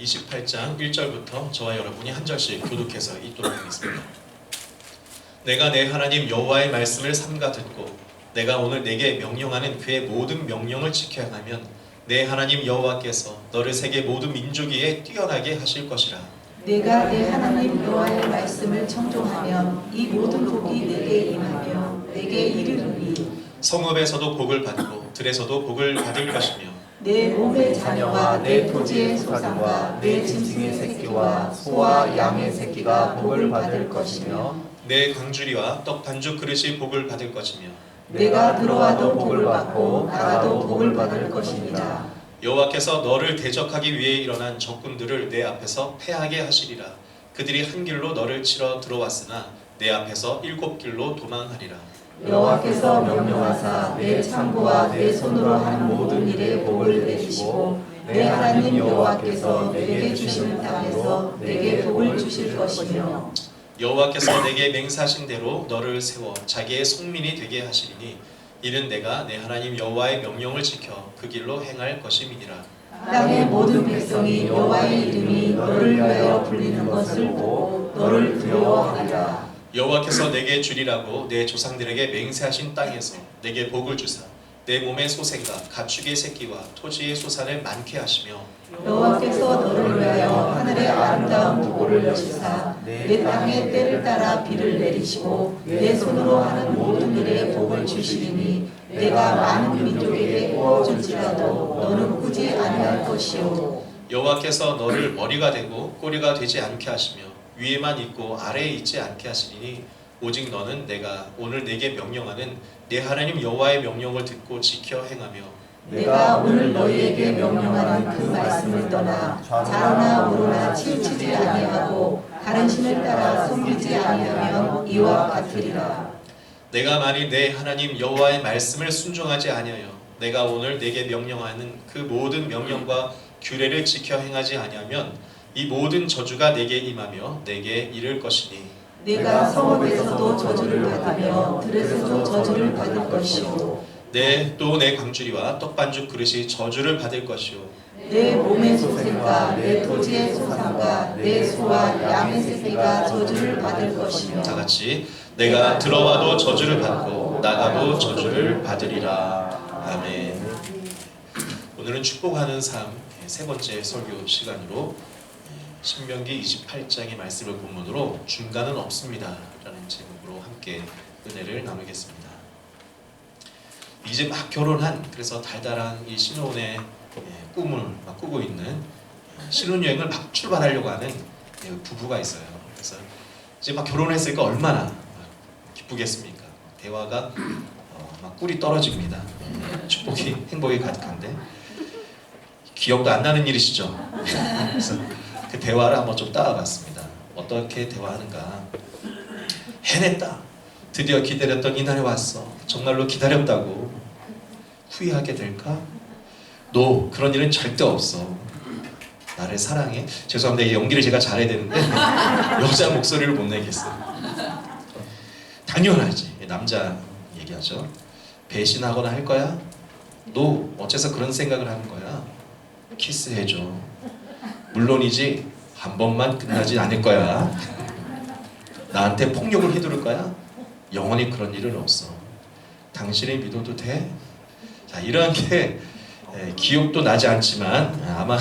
28장 1절부터 저와 여러분이 한 절씩 교독해서 읽도록 하겠습니다. 내가 내 하나님 여호와의 말씀을 삼가 듣고 내가 오늘 내게 명령하는 그의 모든 명령을 지켜야 하면 내 하나님 여호와께서 너를 세계 모든 민족 위에 뛰어나게 하실 것이라. 내가 내 하나님 여호와의 말씀을 청종하면 이 모든 복이 내게 임하며 내게 이르리니 성읍에서도 복을 받고 들에서도 복을 받을 것이며 내 몸의 자녀와 내 토지의 소산과 내 짐승의 새끼와 소와 양의 새끼가 복을 받을 것이며 내 광주리와 떡 반죽 그릇이 복을 받을 것이며 내가 들어와도 복을 받고 나가도 복을 받을 것이니라. 여호와께서 너를 대적하기 위해 일어난 적군들을 내 앞에서 패하게 하시리라. 그들이 한 길로 너를 치러 들어왔으나 내 앞에서 7길로 도망하리라. 여호와께서 명령하사 내 창고와 내 손으로 하는 모든 일에 복을 내주시고 내 하나님 여호와께서 내게 주시는 땅에서 내게 복을 주실 것이며 여호와께서 내게 맹세하신 대로 너를 세워 자기의 성민이 되게 하시리니 이는 내가 내 하나님 여호와의 명령을 지켜 그 길로 행할 것임이니라. 땅의 모든 백성이 여호와의 이름이 너를 위하여 불리는 것을 보고 너를 두려워하리라. 여호와께서 내게 주리라고 내 조상들에게 맹세하신 땅에서 내게 복을 주사 내 몸의 소생과 가축의 새끼와 토지의 소산을 많게 하시며 여호와께서 너를 위하여 하늘의 아름다운 보고를 여시사 내 땅에 때를 따라 비를 내리시고 내 손으로 하는 모든 일에 복을 주시리니 내가 많은 민족에게 구워줄지라도 너는 꾸지 아니할 것이요. 여호와께서 너를 머리가 되고 꼬리가 되지 않게 하시며 위에만 있고 아래에 있지 않게 하시리니 오직 너는 내가 오늘 내게 명령하는 내 하나님 여호와의 명령을 듣고 지켜 행하며 내가 오늘 너희에게 명령하는 그 말씀을 떠나 좌우나 우로나 치우치지 아니하고 다른 신을 따라 섬기지 아니하면 이와 같으리라. 내가 만일 내 하나님 여호와의 말씀을 순종하지 아니하여 내가 오늘 내게 명령하는 그 모든 명령과 규례를 지켜 행하지 아니하면 이 모든 저주가 내게 임하며 내게 이를 것이니 내가 성읍에서도 저주를 받으며 들에서도 저주를 받을 것이요 또 내 광주리와 떡반죽 그릇이 저주를 받을 것이요 내 몸의 소생과 내 토지의 소산과 내 소와 양의 새끼가 저주를 받을 것이며 다 같이 내가 들어와도 저주를 받고 나가도 저주를 받으리라. 아멘. 오늘은 축복하는 삶 세 번째 설교 시간으로 신명기 28장의 말씀을 본문으로 중간은 없습니다 라는 제목으로 함께 은혜를 나누겠습니다. 이제 막 결혼한, 그래서 달달한 이 신혼의 꿈을 막 꾸고 있는 신혼여행을 막 출발하려고 하는 부부가 있어요. 그래서 이제 막 결혼했으니까 얼마나 기쁘겠습니까? 대화가 막 꿀이 떨어집니다. 축복이, 행복이 가득한데 기억도 안 나는 일이시죠? 그래서 그 대화를 한번 좀 따라봤습니다. 어떻게 대화하는가? 해냈다. 드디어 기다렸던 이날이 왔어. 정말로 기다렸다고. 후회하게 될까? 너 그런 일은 절대 없어. 나를 사랑해? 죄송합니다. 이 연기를 제가 잘해야 되는데 여자 목소리를 못 내겠어요. 당연하지. 남자 얘기하죠. 배신하거나 할 거야? 너 어째서 그런 생각을 하는 거야? 키스해줘. 물론이지 한 번만 끝나지 않을 거야. 나한테 폭력을 휘두를 거야? 영원히 그런 일은 없어. 당신을 믿어도 돼? 자, 이런 게 기억도 나지 않지만 아마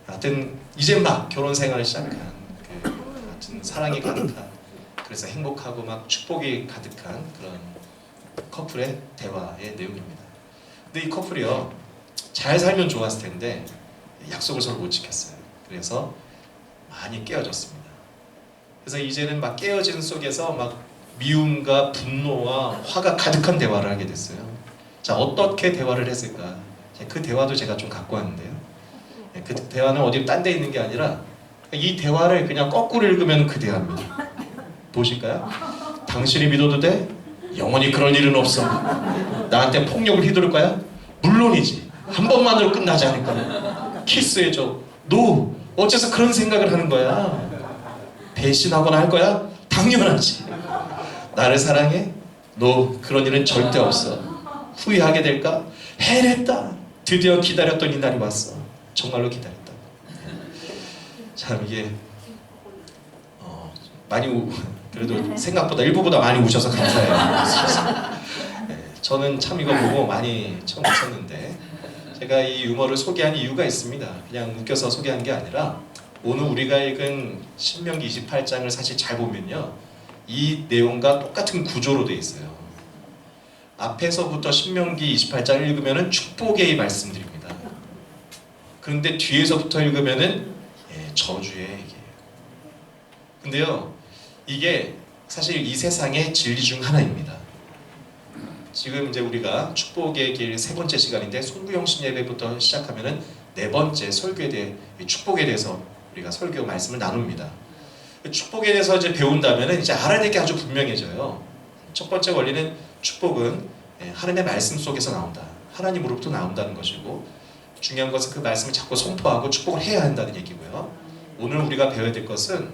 하여튼 이제 막 결혼 생활을 시작한 하여튼 사랑이 가득한, 그래서 행복하고 막 축복이 가득한 그런 커플의 대화의 내용입니다. 근데 이 커플이요, 잘 살면 좋았을 텐데 약속을 서로 못 지켰어요. 그래서 많이 깨어졌습니다. 그래서 이제는 막 깨어진 속에서 막 미움과 분노와 화가 가득한 대화를 하게 됐어요. 자, 어떻게 대화를 했을까? 그 대화도 제가 좀 갖고 왔는데요. 그 대화는 어디 딴 데 있는 게 아니라 이 대화를 그냥 거꾸로 읽으면 그 대화입니다. 보실까요? 당신이 믿어도 돼? 영원히 그런 일은 없어. 나한테 폭력을 휘두를 거야? 물론이지. 한 번만으로 끝나지 않을 거야. 키스해줘. 너 어째서 그런 생각을 하는 거야? 배신하거나 할 거야? 당연하지. 나를 사랑해? 너 그런 일은 절대 없어. 후회하게 될까? 해냈다. 드디어 기다렸던 이 날이 왔어. 정말로 기다렸다. 참 이게 많이 그래도 생각보다 일부보다 많이 우셔서 감사해요. 네, 저는 참 이거 보고 많이 처음 웃었는데 제가 이 유머를 소개한 이유가 있습니다. 그냥 웃겨서 소개한 게 아니라 오늘 우리가 읽은 신명기 28장을 사실 잘 보면요, 이 내용과 똑같은 구조로 되어 있어요. 앞에서부터 신명기 28장을 읽으면은 축복의 말씀드립니다. 그런데 뒤에서부터 읽으면은 저주의 얘기예요. 근데요, 이게 사실 이 세상의 진리 중 하나입니다. 지금 이제 우리가 축복의 길 세 번째 시간인데 송구영신 예배부터 시작하면은 네 번째 설교에 대해 축복에 대해서 우리가 설교 말씀을 나눕니다. 축복에 대해서 이제 배운다면은 이제 알아야 될 게 아주 분명해져요. 첫 번째 원리는 축복은 하나님의 말씀 속에서 나온다. 하나님으로부터 나온다는 것이고, 중요한 것은 그 말씀을 자꾸 선포하고 축복을 해야 한다는 얘기고요. 오늘 우리가 배워야 될 것은,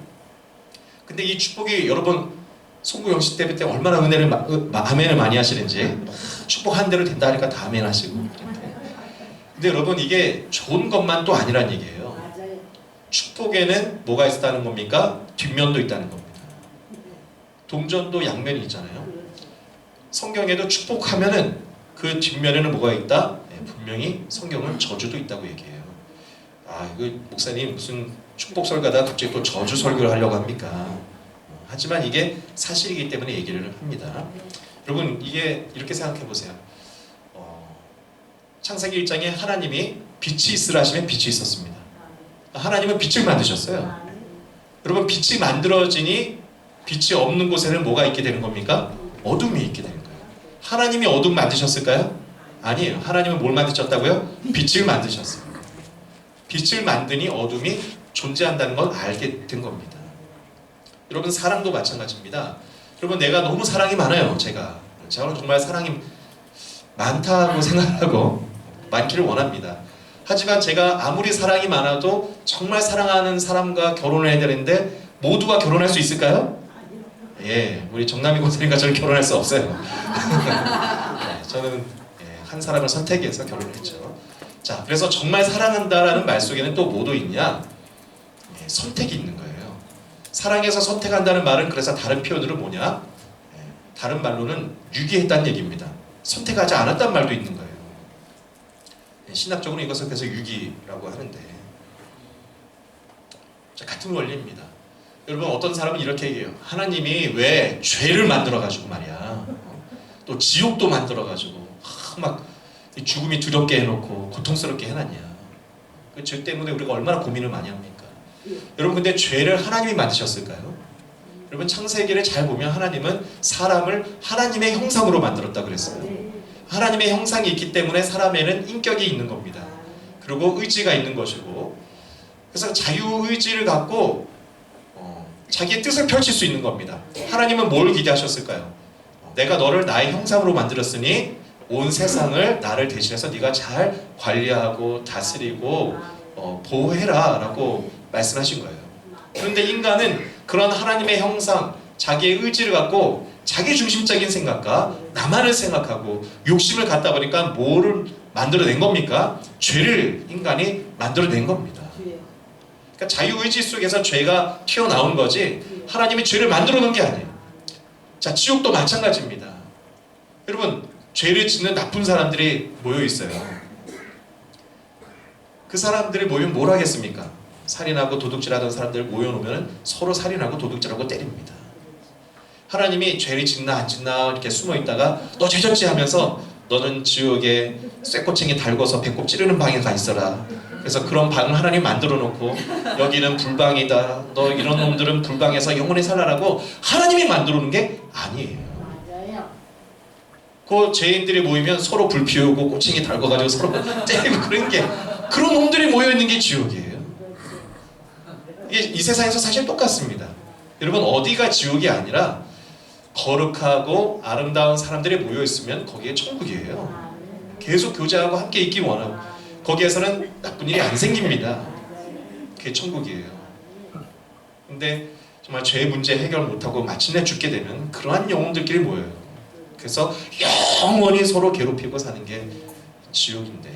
근데 이 축복이 여러분 송구영신 때부터 얼마나 은혜를 아멘을 많이 하시는지, 축복한 대로 된다 하니까 다 아멘 하시고. 근데 여러분 이게 좋은 것만 또 아니란 얘기예요. 축복에는 뭐가 있다는 겁니까? 뒷면도 있다는 겁니다. 동전도 양면이 있잖아요. 성경에도 축복하면은 그 뒷면에는 뭐가 있다? 분명히 성경은 저주도 있다고 얘기해요. 이거 목사님 무슨 축복 설교다 갑자기 또 저주 설교를 하려고 합니까? 하지만 이게 사실이기 때문에 얘기를 합니다. 여러분 이게 이렇게 생각해 보세요. 창세기 1장에 하나님이 빛이 있으라 하시면 빛이 있었습니다. 하나님은 빛을 만드셨어요. 여러분 빛이 만들어지니 빛이 없는 곳에는 뭐가 있게 되는 겁니까? 어둠이 있게 되는 거예요. 하나님이 어둠 만드셨을까요? 아니에요. 하나님은 뭘 만드셨다고요? 빛을 만드셨어요. 빛을 만드니 어둠이 존재한다는 걸 알게 된 겁니다. 여러분 사랑도 마찬가지입니다. 여러분 내가 너무 사랑이 많아요. 제가 정말 사랑이 많다고 생각하고 많기를 원합니다. 하지만 제가 아무리 사랑이 많아도 정말 사랑하는 사람과 결혼을 해야 되는데 모두가 결혼할 수 있을까요? 예, 우리 정남이 고사님과 저는 결혼할 수 없어요. 네, 저는 한 사람을 선택해서 결혼했죠. 자, 그래서 정말 사랑한다라는 말 속에는 또 뭐도 있냐? 선택이 있는 거예요. 사랑해서 선택한다는 말은 그래서 다른 표현으로 뭐냐? 다른 말로는 유기했다는 얘기입니다. 선택하지 않았다는 말도 있는 거예요. 신학적으로 이것을 그래서 유기라고 하는데, 자, 같은 원리입니다. 여러분 어떤 사람은 이렇게 얘기해요. 하나님이 왜 죄를 만들어가지고 말이야, 또 지옥도 만들어가지고 막 죽음이 두렵게 해놓고 고통스럽게 해놨냐. 그 죄 때문에 우리가 얼마나 고민을 많이 합니까? 여러분 근데 죄를 하나님이 만드셨을까요? 여러분 창세기를 잘 보면 하나님은 사람을 하나님의 형상으로 만들었다 그랬어요. 하나님의 형상이 있기 때문에 사람에는 인격이 있는 겁니다. 그리고 의지가 있는 것이고, 그래서 자유의지를 갖고 자기의 뜻을 펼칠 수 있는 겁니다. 하나님은 뭘 기대하셨을까요? 내가 너를 나의 형상으로 만들었으니 온 세상을 나를 대신해서 네가 잘 관리하고 다스리고 보호해라 라고 말씀하신 거예요. 그런데 인간은 그런 하나님의 형상, 자기의 의지를 갖고 자기 중심적인 생각과 나만을 생각하고 욕심을 갖다 보니까 뭐를 만들어낸 겁니까? 죄를 인간이 만들어낸 겁니다. 그러니까 자유의지 속에서 죄가 튀어나온 거지 하나님이 죄를 만들어 놓은 게 아니에요. 자, 지옥도 마찬가지입니다. 여러분 죄를 짓는 나쁜 사람들이 모여 있어요. 그 사람들이 모이면 뭘 하겠습니까? 살인하고 도둑질하던 사람들 모여놓으면 서로 살인하고 도둑질하고 때립니다. 하나님이 죄를 짓나 안 짓나 이렇게 숨어있다가 너 죄졌지 하면서 너는 지옥에 쇠꼬챙이 달궈서 배꼽 찌르는 방에 가 있어라. 그래서 그런 방을 하나님 만들어 놓고 여기는 불방이다. 너 이런 놈들은 불방에서 영원히 살아라고 하나님이 만들어 놓은 게 아니에요. 그 죄인들이 모이면 서로 불 피우고 꼬챙이 달궈가지고 서로 때리고 그런 게, 그런 놈들이 모여있는 게 지옥이에요. 이게 이 세상에서 사실 똑같습니다. 여러분 어디가 지옥이 아니라 거룩하고 아름다운 사람들이 모여있으면 거기에 천국이에요. 계속 교제하고 함께 있기 원하고 거기에서는 나쁜 일이 안 생깁니다. 그게 천국이에요. 근데 정말 죄 문제 해결 못하고 마침내 죽게 되면 그러한 영혼들끼리 모여요. 그래서 영원히 서로 괴롭히고 사는 게 지옥인데,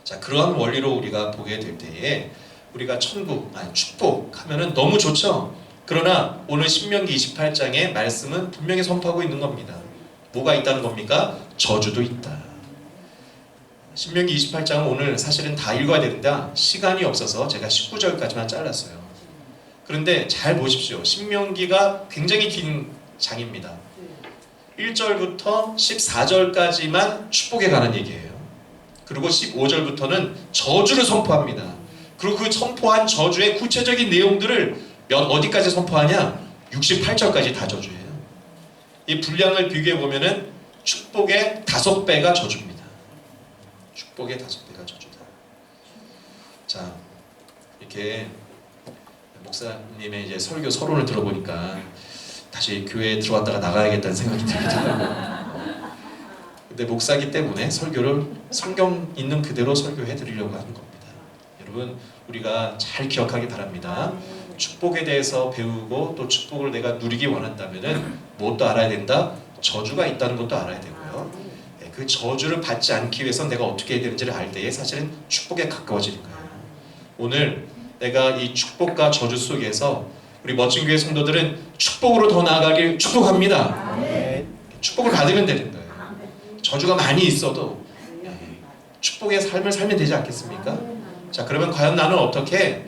자, 그러한 원리로 우리가 보게 될 때에 우리가 천국, 아니 축복 하면은 너무 좋죠. 그러나 오늘 신명기 28장의 말씀은 분명히 선포하고 있는 겁니다. 뭐가 있다는 겁니까? 저주도 있다. 신명기 28장은 오늘 사실은 다 읽어야 되는데 시간이 없어서 제가 19절까지만 잘랐어요. 그런데 잘 보십시오. 신명기가 굉장히 긴 장입니다. 1절부터 14절까지만 축복에 관한 얘기예요. 그리고 15절부터는 저주를 선포합니다. 그리고 그 선포한 저주의 구체적인 내용들을 어디까지 선포하냐? 68절까지 다 저주예요. 이 분량을 비교해 보면은 축복의 5배가 저주입니다. 축복의 5배가 저주다. 자, 이렇게 목사님의 이제 설교 서론을 들어보니까 다시 교회에 들어왔다가 나가야겠다는 생각이 들더라고요. 근데 목사기 때문에 설교를 성경 있는 그대로 설교해 드리려고 하는 겁니다. 여러분, 우리가 잘 기억하기 바랍니다. 축복에 대해서 배우고 또 축복을 내가 누리기 원한다면은 무엇도 알아야 된다? 저주가 있다는 것도 알아야 되고요. 그 저주를 받지 않기 위해서 내가 어떻게 해야 되는지를 알 때에 사실은 축복에 가까워지는 거예요. 오늘 내가 이 축복과 저주 속에서 우리 멋진 교회 성도들은 축복으로 더 나아가길 축복합니다. 축복을 받으면 되는 거예요. 저주가 많이 있어도 축복의 삶을 살면 되지 않겠습니까? 자, 그러면 과연 나는 어떻게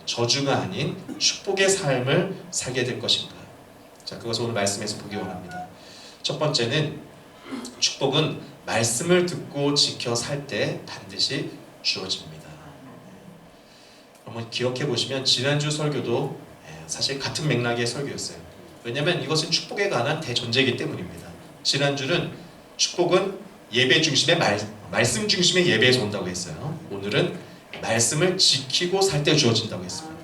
저주가 아닌 축복의 삶을 살게 될 것인가? 자, 그것을 오늘 말씀에서 보기 원합니다. 첫 번째는 축복은 말씀을 듣고 지켜 살 때 반드시 주어집니다. 한번 기억해 보시면 지난주 설교도 사실 같은 맥락의 설교였어요. 왜냐하면 이것은 축복에 관한 대전제이기 때문입니다. 지난주는 축복은 예배 중심의 말씀 중심의 예배에서 온다고 했어요. 오늘은 말씀을 지키고 살 때 주어진다고 했습니다.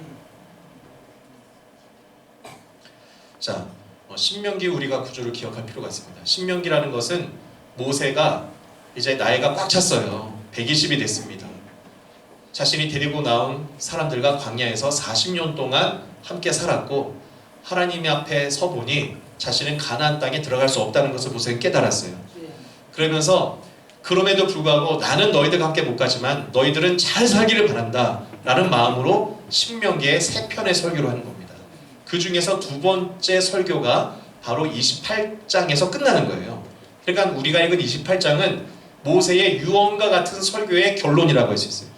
자, 신명기 우리가 구조를 기억할 필요가 있습니다. 신명기라는 것은 모세가 이제 나이가 꽉 찼어요. 120이 됐습니다. 자신이 데리고 나온 사람들과 광야에서 40년 동안 함께 살았고 하나님 앞에 서 보니 자신은 가나안 땅에 들어갈 수 없다는 것을 모세는 깨달았어요. 그러면서 그럼에도 불구하고 나는 너희들과 함께 못 가지만 너희들은 잘 살기를 바란다 라는 마음으로 신명기의 3편의 설교를 하는 겁니다. 그 중에서 두 번째 설교가 바로 28장에서 끝나는 거예요. 그러니까 우리가 읽은 28장은 모세의 유언과 같은 설교의 결론이라고 할 수 있어요.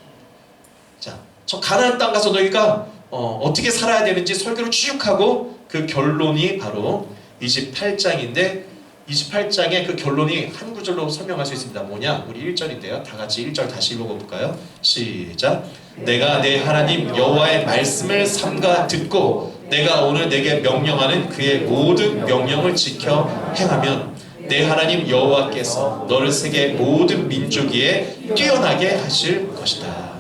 자, 저 가나안 땅 가서 너희가 어떻게 살아야 되는지 설교를 쭉 하고 그 결론이 바로 28장인데 28장의 그 결론이 한 구절로 설명할 수 있습니다. 뭐냐? 우리 1절인데요. 다 같이 1절 다시 읽어볼까요? 시작! 내가 내 하나님 여호와의 말씀을 삼가 듣고 내가 오늘 내게 명령하는 그의 모든 명령을 지켜 행하면 내 하나님 여호와께서 너를 세계 모든 민족 위에 뛰어나게 하실 것이다.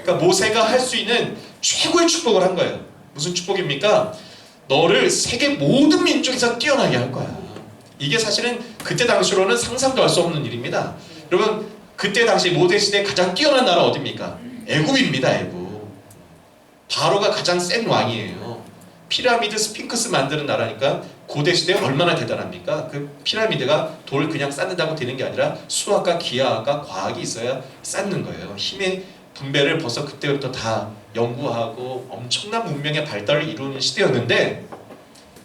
그러니까 모세가 할 수 있는 최고의 축복을 한 거예요. 무슨 축복입니까? 너를 세계 모든 민족에서 뛰어나게 할 거야. 이게 사실은 그때 당시로는 상상도 할 수 없는 일입니다. 여러분, 그때 당시 모세 시대에 가장 뛰어난 나라 어디입니까? 애굽입니다. 애굽. 바로가 가장 센 왕이에요. 피라미드 스핑크스 만드는 나라니까 고대 시대에 얼마나 대단합니까? 그 피라미드가 돌 그냥 쌓는다고 되는 게 아니라 수학과 기하학과 과학이 있어야 쌓는 거예요. 힘의 분배를 벌써 그때부터 다 연구하고 엄청난 문명의 발달을 이루는 시대였는데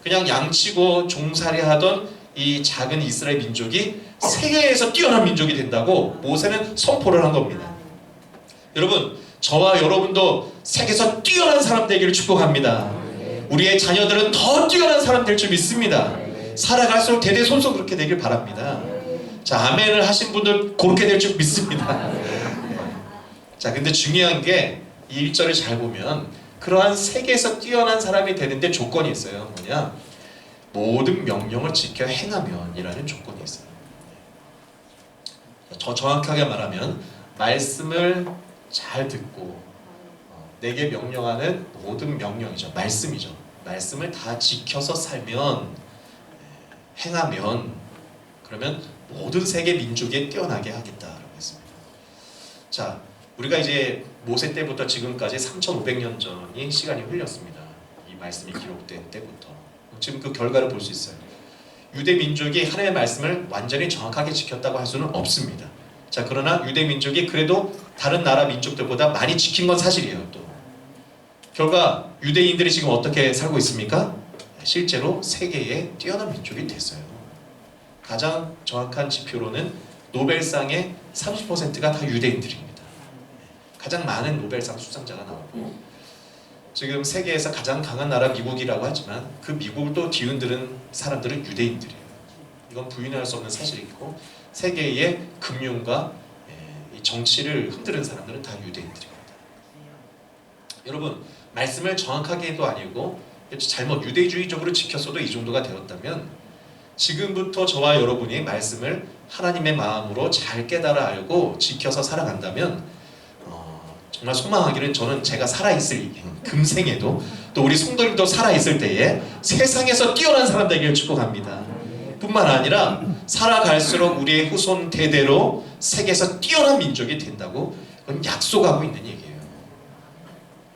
그냥 양치고 종살이 하던 이 작은 이스라엘 민족이 세계에서 뛰어난 민족이 된다고 모세는 선포를 한 겁니다. 여러분, 저와 여러분도 세계에서 뛰어난 사람 되기를 축복합니다. 우리의 자녀들은 더 뛰어난 사람 될 줄 믿습니다. 살아갈수록 대대손손 그렇게 되길 바랍니다. 자, 아멘을 하신 분들 그렇게 될 줄 믿습니다. 자, 근데 중요한 게 이 1절을 잘 보면 그러한 세계에서 뛰어난 사람이 되는데 조건이 있어요. 뭐냐? 모든 명령을 지켜 행하면 이라는 조건이 있어요. 더 정확하게 말하면 말씀을 잘 듣고 내게 명령하는 모든 명령이죠. 말씀이죠. 말씀을 다 지켜서 살면 행하면 그러면 모든 세계 민족에 뛰어나게 하겠다라고 했습니다. 자, 우리가 이제 모세 때부터 지금까지 3,500년 전이 시간이 흘렸습니다. 이 말씀이 기록된 때부터. 지금 그 결과를 볼 수 있어요. 유대 민족이 하나님의 말씀을 완전히 정확하게 지켰다고 할 수는 없습니다. 자, 그러나 유대 민족이 그래도 다른 나라 민족들보다 많이 지킨 건 사실이에요. 또 결과 유대인들이 지금 어떻게 살고 있습니까? 실제로 세계의 뛰어난 민족이 됐어요. 가장 정확한 지표로는 노벨상의 30%가 다 유대인들입니다. 가장 많은 노벨상 수상자가 나오고, 지금 세계에서 가장 강한 나라 미국이라고 하지만 그 미국을 또 뒤흔드는 사람들은 유대인들이에요. 이건 부인할 수 없는 사실이고, 세계의 금융과 이 정치를 흔드는 사람들은 다 유대인들입니다. 여러분, 말씀을 정확하게도 아니고 잘못 유대주의적으로 지켰어도 이 정도가 되었다면, 지금부터 저와 여러분이 말씀을 하나님의 마음으로 잘 깨달아 알고 지켜서 살아간다면, 정말 소망하기를, 저는 제가 살아있을 금생에도, 또 우리 성도님도 살아있을 때에 세상에서 뛰어난 사람 되기를 축복합니다. 뿐만 아니라 살아갈수록 우리의 후손 대대로 세계에서 뛰어난 민족이 된다고, 그건 약속하고 있는 얘기예요.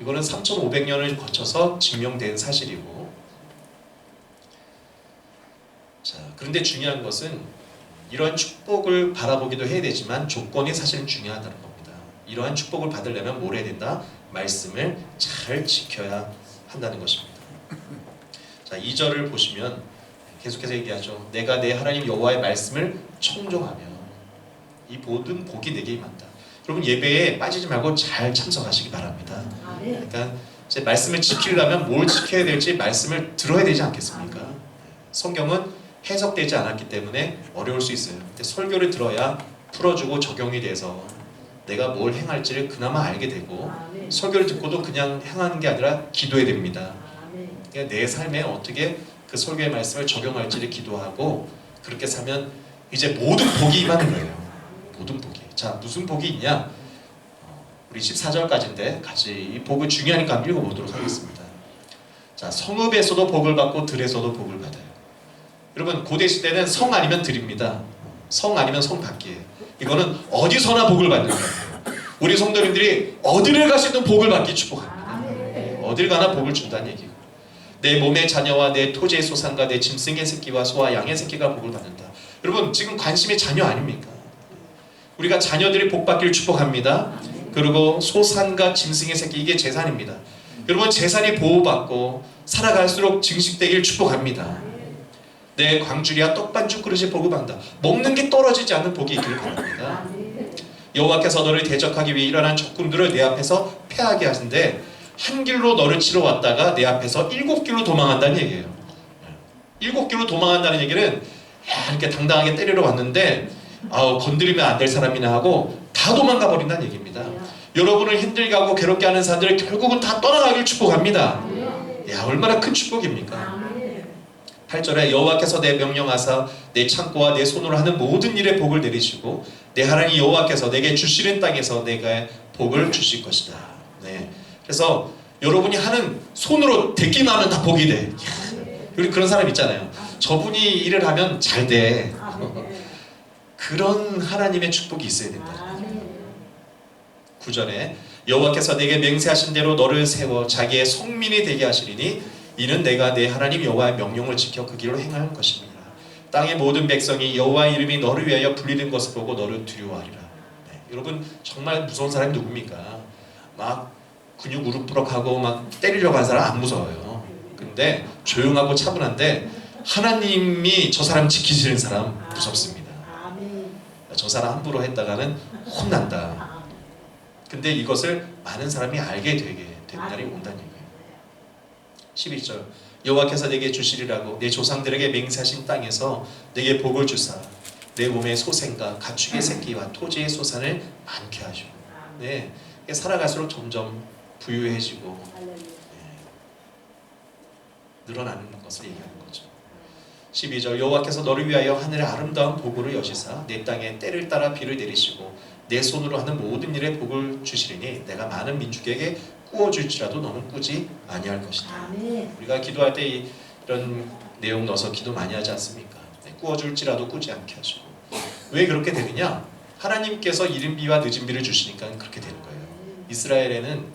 이거는 3,500년을 거쳐서 증명된 사실이고, 자, 그런데 중요한 것은 이러한 축복을 바라보기도 해야 되지만 조건이 사실은 중요하다는 겁니다. 이러한 축복을 받으려면 뭘 해야 된다? 말씀을 잘 지켜야 한다는 것입니다. 자, 2절을 보시면 계속해서 얘기하죠. 내가 내 하나님 여호와의 말씀을 청종하며 이 모든 복이 내게 임한다. 여러분, 예배에 빠지지 말고 잘 참석하시기 바랍니다. 그러니까 이제 말씀을 지키려면 뭘 지켜야 될지 말씀을 들어야 되지 않겠습니까? 성경은 해석되지 않았기 때문에 어려울 수 있어요. 근데 설교를 들어야 풀어주고 적용이 돼서 내가 뭘 행할지를 그나마 알게 되고, 설교를 듣고도 그냥 행하는 게 아니라 기도해야 됩니다. 그러니까 내 삶에 어떻게 그 설교의 말씀을 적용할지를 기도하고, 그렇게 살면 이제 모든 복이 임하는 거예요. 모든 복이. 자, 무슨 복이 있냐? 우리 14절까지인데 같이 이 복을 중요하니까 한번 읽어보도록 하겠습니다. 자, 성읍에서도 복을 받고 들에서도 복을 받아요. 여러분, 고대 시대는 성 아니면 들입니다. 성 아니면 성 밖이에요. 이거는 어디서나 복을 받는 거예요. 우리 성도님들이 어디를 가시든 복을 받기 축복합니다. 어딜 가나 복을 준다는 얘기고, 내 몸의 자녀와 내 토지의 소산과 내 짐승의 새끼와 소와 양의 새끼가 복을 받는다. 여러분, 지금 관심이 자녀 아닙니까? 우리가 자녀들이 복 받기를 축복합니다. 그리고 소산과 짐승의 새끼, 이게 재산입니다. 여러분, 재산이 보호받고 살아갈수록 증식되기를 축복합니다. 내 광주리와 떡반죽 그릇이 복을 받는다. 먹는 게 떨어지지 않는 복이 있기를 바랍니다. 여호와께서 너를 대적하기 위해 일어난 적군들을 내 앞에서 패하게 하신데, 한 길로 너를 치러 왔다가 내 앞에서 7길로 도망한다는 얘기예요. 7길로 도망한다는 얘기는 이렇게 당당하게 때리러 왔는데 건드리면 안 될 사람이나 하고 다 도망가 버린다는 얘기입니다. 여러분을 힘들게 하고 괴롭게 하는 사람들을 결국은 다 떠나가길 축복합니다. 야, 얼마나 큰 축복입니까? 8절에 여호와께서 내 명령하사 내 창고와 내 손으로 하는 모든 일에 복을 내리시고 내 하나님 여호와께서 내게 주시는 땅에서 내가 복을 주실 것이다. 네. 그래서 여러분이 하는 손으로 됐기만 하면 다 복이 돼. 우리 그런 사람 있잖아요. 저분이 일을 하면 잘 돼. 그런 하나님의 축복이 있어야 된다. 9절에 여호와께서 내게 맹세하신 대로 너를 세워 자기의 성민이 되게 하시리니 이는 내가 내 하나님 여호와의 명령을 지켜 그 길로 행할 것입니다. 땅의 모든 백성이 여호와의 이름이 너를 위하여 불리는 것을 보고 너를 두려워하리라. 네. 여러분, 정말 무서운 사람이 누굽니까? 막 근육 우르프럭하고 막 때리려고 하는 사람 안 무서워요. 근데 조용하고 차분한데 하나님이 저 사람 지키시는 사람 무섭습니다. 저 사람 함부로 했다가는 혼난다. 근데 이것을 많은 사람이 알게 되게 된 날이 온다는 얘기예요. 11절 여호와께서 내게 주시리라고 내 조상들에게 맹세하신 땅에서 내게 복을 주사 내 몸의 소생과 가축의 새끼와 토지의 소산을 많게 하시고, 네, 살아갈수록 점점 부유해지고 늘어나는 것을 얘기하는 거죠. 12절 여호와께서 너를 위하여 하늘의 아름다운 복으로 여시사 내 땅에 때를 따라 비를 내리시고 내 손으로 하는 모든 일에 복을 주시리니 내가 많은 민족에게 꾸어줄지라도 너는 꾸지 아니할 것이다. 우리가 기도할 때 이런 내용 넣어서 기도 많이 하지 않습니까? 꾸어줄지라도 꾸지 않게 하시고. 왜 그렇게 되느냐? 하나님께서 이른 비와 늦은 비를 주시니까 그렇게 되는 거예요. 이스라엘에는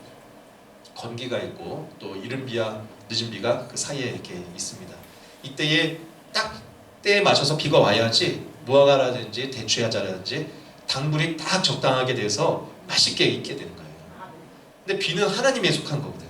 건기가 있고 또 이른 비와 늦은 비가 그 사이에 이렇게 있습니다. 이때에 딱 때에 맞춰서 비가 와야지 무화과라든지 대추야자라든지 당분이 딱 적당하게 돼서 맛있게 익게 되는 거예요. 근데 비는 하나님에 속한 거거든.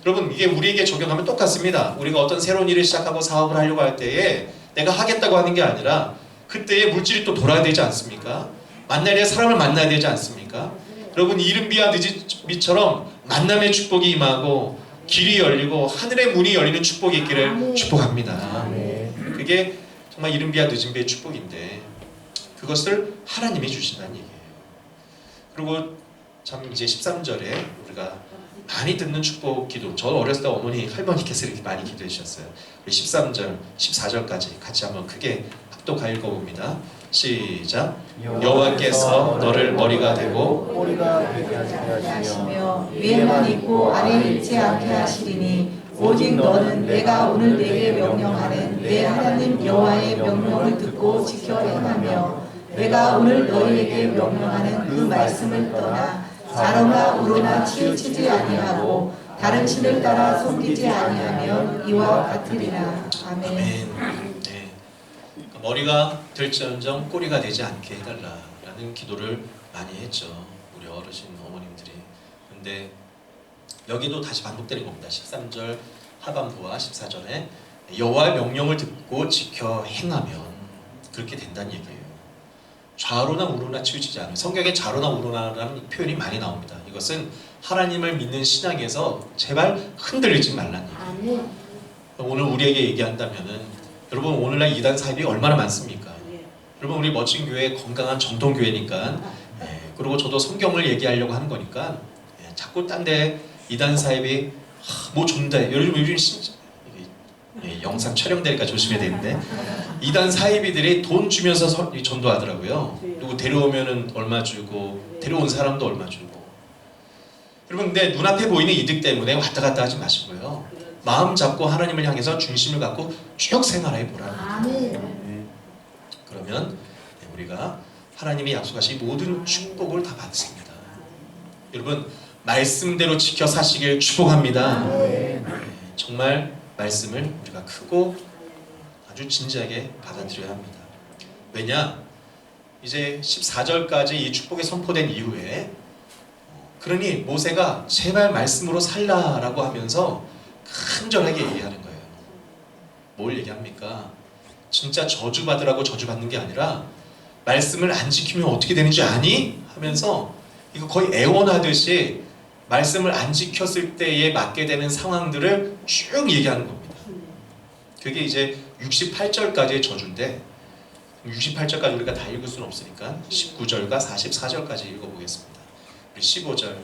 여러분 이게 우리에게 적용하면 똑같습니다. 우리가 어떤 새로운 일을 시작하고 사업을 하려고 할 때에 내가 하겠다고 하는 게 아니라 그때에 물질이 또 돌아야 되지 않습니까? 만나야 될 사람을 만나야 되지 않습니까? 여러분 이른 비와 늦은 비처럼 만남의 축복이 임하고 길이 열리고 하늘의 문이 열리는 축복이 있기를 축복합니다. 그게 정말 이른 비와 늦은 비의 축복인데 그것을 하나님이 주신다는 얘기예요. 그리고 참 이제 13절에 우리가 많이 듣는 축복 기도, 저 어렸을 때 어머니 할머니께서 이렇게 많이 기도해 주셨어요. 우리 13절, 14절까지 같이 한번 크게 합독하여 읽어봅니다. 시작. 여호와께서 너를 머리가 되고 꼬리가 되게 하시며 위에만 있고 아래에 있지 않게 하시리니 오직 너는 내가 오늘 내게 명령하는 내 하나님 여호와의 명령을 듣고 지켜 행하며 내가 오늘 너희에게 명령하는 그 말씀을 떠나 좌로나 우로나 치우치지 아니하고 다른 신을 따라 섬기지 아니하면 이와 같으리라. 아멘. 네. 머리가 될지언정 꼬리가 되지 않게 해달라라는 기도를 많이 했죠. 우리 어르신 어머님들이. 근데 여기도 다시 반복되는 겁니다. 13절 하반부와 14절에 여호와의 명령을 듣고 지켜 행하면 그렇게 된다는 얘기예요. 좌로나 우로나 치우치지 않아요. 성경에 좌로나 우로나라는 표현이 많이 나옵니다. 이것은 하나님을 믿는 신앙에서 제발 흔들리지 말라는 얘기예요. 오늘 우리에게 얘기한다면은 여러분 오늘날 이단 사입이 얼마나 많습니까? 여러분 우리 멋진 교회 건강한 정통교회니까 그리고 저도 성경을 얘기하려고 하는 거니까 자꾸 딴 데 이단 사입이 뭐 좋은데 요즘 진짜 영상 촬영되니까 조심해야 되는데 이단 사이비들이 돈 주면서 전도하더라고요. 누구 데려오면은 얼마 주고 데려온 사람도 얼마 주고. 여러분 근데 눈앞에 보이는 이득 때문에 왔다 갔다 하지 마시고요. 마음 잡고 하나님을 향해서 중심을 갖고 쭉 생활해 보라. 그러면 우리가 하나님이 약속하신 모든 축복을 다 받습니다. 여러분 말씀대로 지켜 사시길 축복합니다. 정말 말씀을 우리가 크고 아주 진지하게 받아들여야 합니다. 왜냐? 이제 14절까지 이 축복이 선포된 이후에 그러니 모세가 제발 말씀으로 살라라고 하면서 간절하게 얘기하는 거예요. 뭘 얘기합니까? 진짜 저주받으라고 저주받는 게 아니라 말씀을 안 지키면 어떻게 되는지 아니? 하면서 이거 거의 애원하듯이 말씀을 안 지켰을 때에 맞게 되는 상황들을 쭉 얘기하는 겁니다. 그게 이제 68절까지의 저주인데 68절까지 우리가 다 읽을 수는 없으니까 19절과 44절까지 읽어보겠습니다. 우리 15절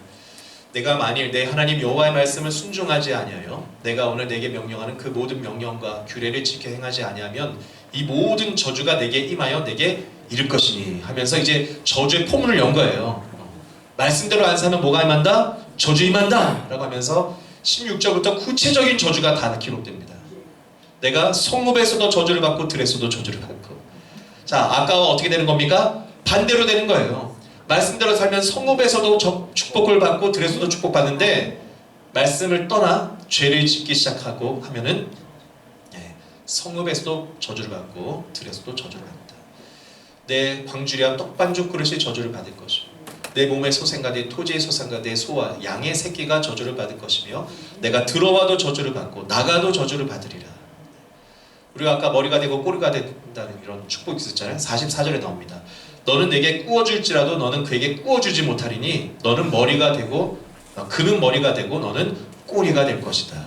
내가 만일 내 하나님 여호와의 말씀을 순종하지 아니하여 내가 오늘 내게 명령하는 그 모든 명령과 규례를 지켜 행하지 아니하면 이 모든 저주가 내게 임하여 내게 이를 것이니 하면서 이제 저주의 포문을 연 거예요. 말씀대로 안 사면 뭐가 임한다? 저주 임한다 라고 하면서 16절부터 구체적인 저주가 다 기록됩니다. 내가 성읍에서도 저주를 받고 들에서도 저주를 받고. 자, 아까 어떻게 되는 겁니까? 반대로 되는 거예요. 말씀대로 살면 성읍에서도 축복을 받고 들에서도 축복받는데 말씀을 떠나 죄를 짓기 시작하고 하면은 성읍에서도 저주를 받고 들에서도 저주를 받는다. 내 광주리와 떡반죽 그릇이 저주를 받을 것이고 내 몸의 소생과 내 토지의 소생과 내 소와 양의 새끼가 저주를 받을 것이며 내가 들어와도 저주를 받고 나가도 저주를 받으리라. 우리가 아까 머리가 되고 꼬리가 된다는 이런 축복이 있었잖아요. 44절에 나옵니다. 너는 내게 꾸어줄지라도 너는 그에게 꾸어주지 못하리니 너는 머리가 되고 그는 머리가 되고 너는 꼬리가 될 것이다.